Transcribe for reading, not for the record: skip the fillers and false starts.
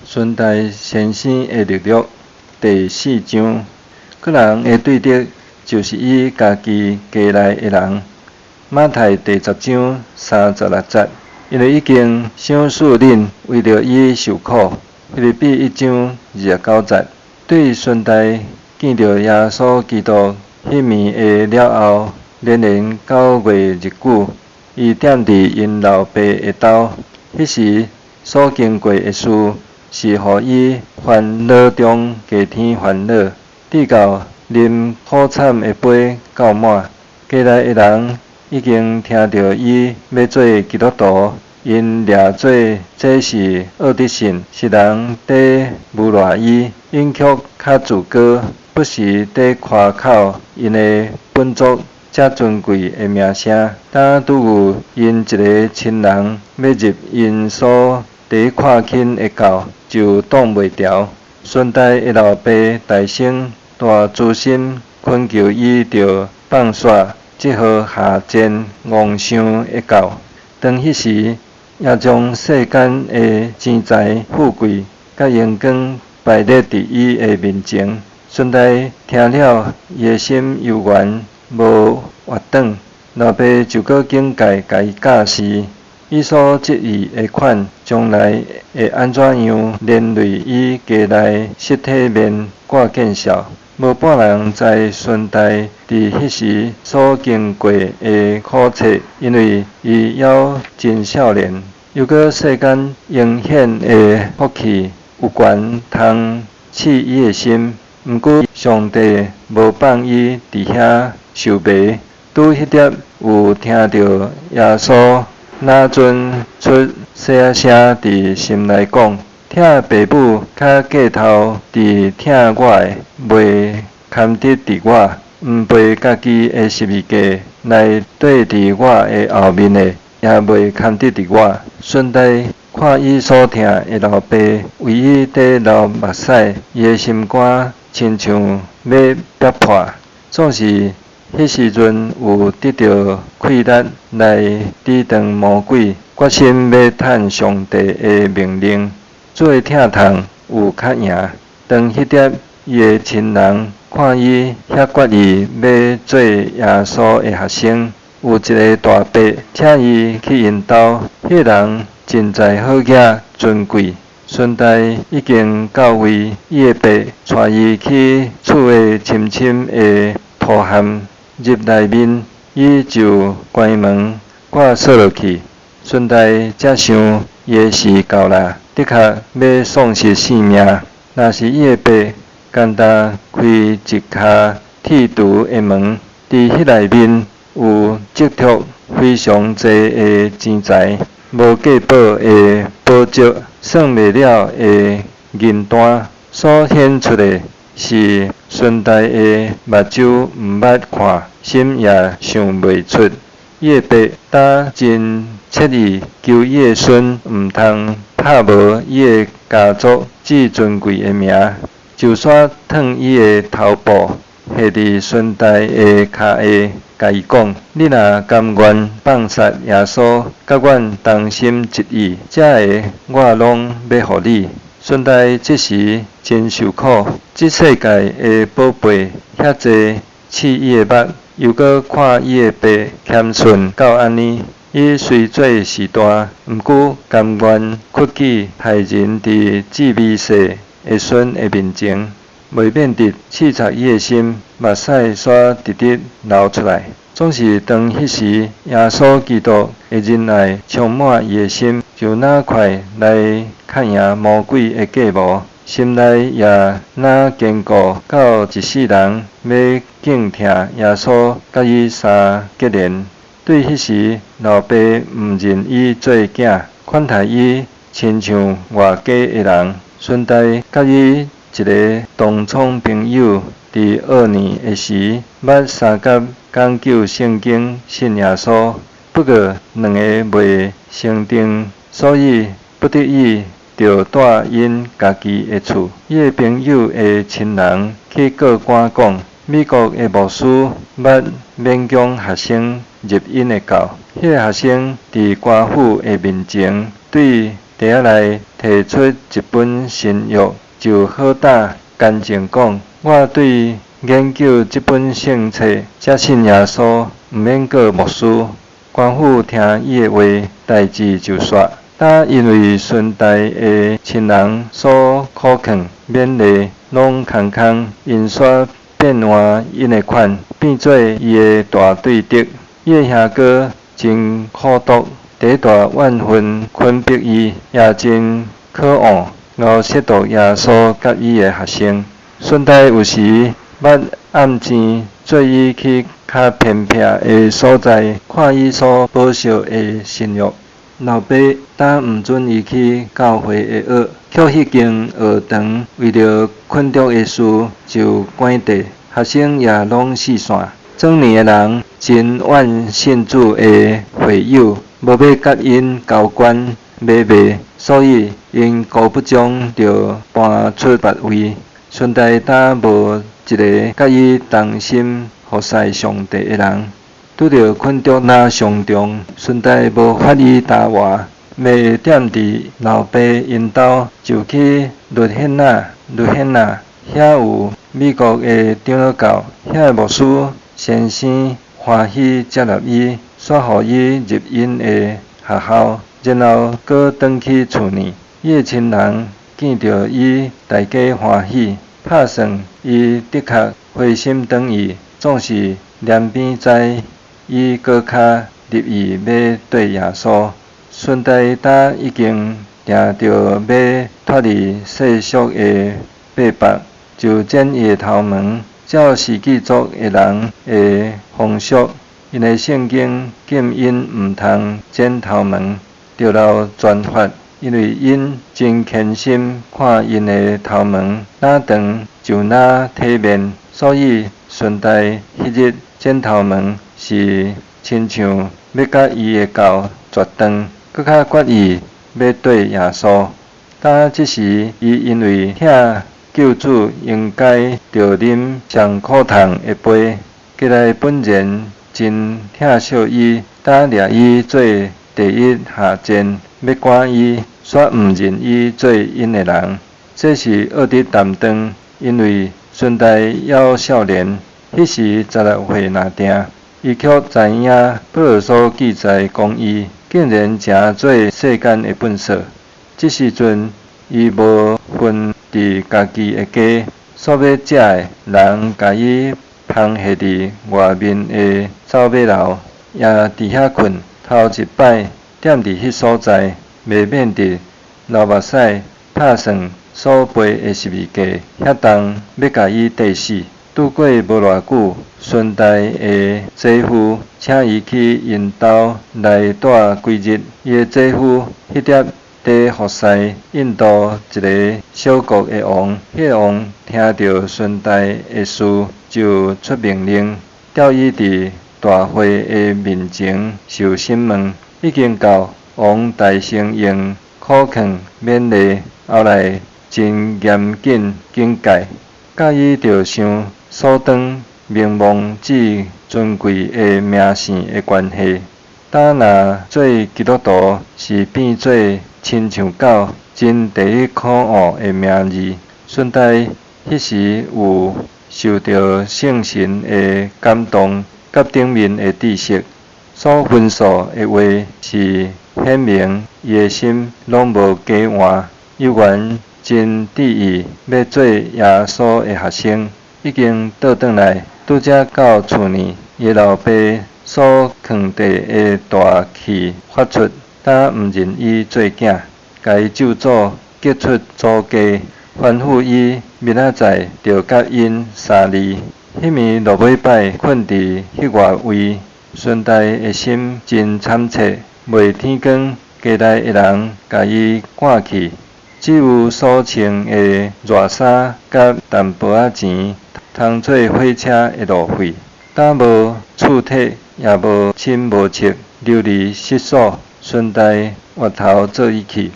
孙大先生的历录第4章，个人的对敌就是伊家己家内的人。马太第10章36节，因为已经赏赐恁为着伊受苦。腓立比1章29节，对孙大见到耶稣基督迄暝的了后，连连9月日久，伊踮伫因老爸的兜，迄时所经过的事，是互伊烦恼中加添烦恼，直到啉苦惨的杯到满。家内的人已经听到伊要做基督徒，因掠做这是恶德性，是人伫侮辱伊，因却较自高，不时伫夸口因的本族遮尊贵的名声。当拄有因一个亲人要入因所第看轻的教，就挡袂牢。孙大的老爸大生大自心恳求伊着放煞这号下贱妄想的教。当迄时，也将世间的钱财富贵甲荣光摆列伫伊的面前。孙大听了，伊的心犹原无活转，老爸就搁警戒甲伊教示。伊所积意的款，将来会安怎样连累伊家内实体面挂见效？无半人知孙大伫迄时所经过的苦切，因为伊还真少年，又搁世间应显的福气有权通刺伊的心。毋过上帝无放伊伫遐受迷，拄迄点有听到耶稣那阵出细声伫心内讲，疼爸母较过头伫疼我的，袂堪得伫我，毋背家己的十字架来缀伫我的后面的，也袂堪得伫我。顺带看伊所疼的老爸为伊伫流目屎，伊的心肝亲像要憋破，总是迄时阵有得到气力来抵挡魔鬼，决心要趁上帝的命令，做疼痛有较赢。当迄点伊的亲人看伊遐决意要做耶稣的学生，有一个大伯请伊去因兜，迄人真在好雅尊贵。孙大已经到位，伊的爸带伊去厝的深深的土涵入内面，伊就关门挂锁落去。孙大才想，伊的时到啦，的确要丧失性命。若是伊的爸简单开一卡铁厨的门，伫迄内面有积蓄非常济的钱财，无价宝的宝石，算袂了的银单，所显出的是孙大的目睭毋捌看，心也想袂出。伊的爸打真切意求伊的孙毋通拍无伊的家族至尊贵的名，就煞烫伊的头部下伫孙大的骹下，甲伊讲：你若甘愿放杀耶稣，甲阮同心一意，才会我拢要互你。孙大即时真受苦，即世界的宝贝遐济刺伊的目，又搁看伊的爸谦顺到安尼，伊虽做事大，毋过甘愿屈己害人伫至微细的孙的面前，袂免得刺插伊的心，目屎煞直直流出来。总是当迄时，耶稣基督的仁爱充满伊的心，就哪快来抗赢魔鬼的计谋，心内也哪坚固到一世人要敬听耶稣甲伊相结连。对迄时老爸毋认伊做囝，款待伊亲像外家的人。顺带甲伊一个同窗朋友，伫2年的时，捌相甲讲究圣经信耶稣，不过两个未成定，所以不得已就带因家己的厝。伊的朋友的亲人去告官讲，美国的牧师捌勉强学生入因的教，迄个学生伫官府的面前对袋仔内摕出一本新约，就好胆干净讲：我对研究这本圣册，才信耶稣，毋免过牧师。官府听伊的话，代志就煞。但因为顺带的亲人所苦劝勉励，拢空空，因煞变换因的款，变做伊的大对敌。伊的兄哥真苦毒，第大万分困迫伊，也真可恶，后亵渎耶稣甲伊的学生。顺带有时捌暗前做伊去较偏僻的所在，看伊所保守的信约。老爸当毋准伊去教会的学，却迄间学堂为着困毒的事就关闭，学生也拢四散。庄年的人真怨信主的会友，无要甲因交关买卖，所以因孤不将就搬出别位。顺带当无一个甲伊同心服侍上帝的人。拄着困毒若上重，顺带无法伊搭话，要踮伫老爸因兜，就去律显仔，遐有美国的长老教，遐的牧师先生欢喜接纳伊，煞互伊入因的学校，然后搁转去厝呢。伊的亲人见着伊大家欢喜，拍算伊的确回心转意，总是连边知。伊搁较入意要对耶稣，顺带当已经定着要脱离世俗的背绑，就剪伊的头毛，照世纪族的人的风俗，因的圣经禁因毋通剪头毛，着留全发，因为因真虔心看因的头毛哪长就哪体面，所以顺带迄日剪头毛。是亲像要甲伊的教绝断，搁较决意要对耶稣。但即时伊因为疼救主，应该着啉上苦痛的杯，过来本然真疼惜伊，但掠伊做第一下贱，要赶伊，煞毋认伊做因的人。这是恶得担当，因为顺带要少年，迄时16岁若定。伊却知影保罗所记载讲伊竟然诚做世间的粪扫。即时阵，伊无分伫家己的家，所要食的人甲伊放下伫外面的走马楼，也伫遐困。头一摆踮伫迄所在，未免伫流目屎，拍算所背的十字架，遐重要甲伊綴死。拄过无偌久，顺带的姐夫请伊去因兜来住几日。伊的姐夫迄碟在服侍印度一个小国的王，迄个王听到顺带的事，就出命令，调伊伫大会的面前受审问。已经到王大圣用苦劝勉励，后来真严谨警戒，甲伊着想。所当名望至尊贵的名声的关系，当若做基督徒是变做亲像狗，真第一可恶的名字。顺带迄时有受到圣神的感动，甲顶面的知识，所分数的话是显明伊的心拢无假换，依然真旨意要做耶稣的学生。已经倒转来，拄则到厝呢，伊老爸所藏地的大气发出，但毋认伊做囝，甲伊咒诅，结出祖家，吩咐伊明仔载着甲因三字。迄暝落尾摆困伫迄外位，顺带的心真惨切，袂天光，家内的人甲伊赶去，只有所穿的热衫甲淡薄仔钱。通做火车的路费，但无厝体，也无亲无戚，流离失所，顺带回头做伊去。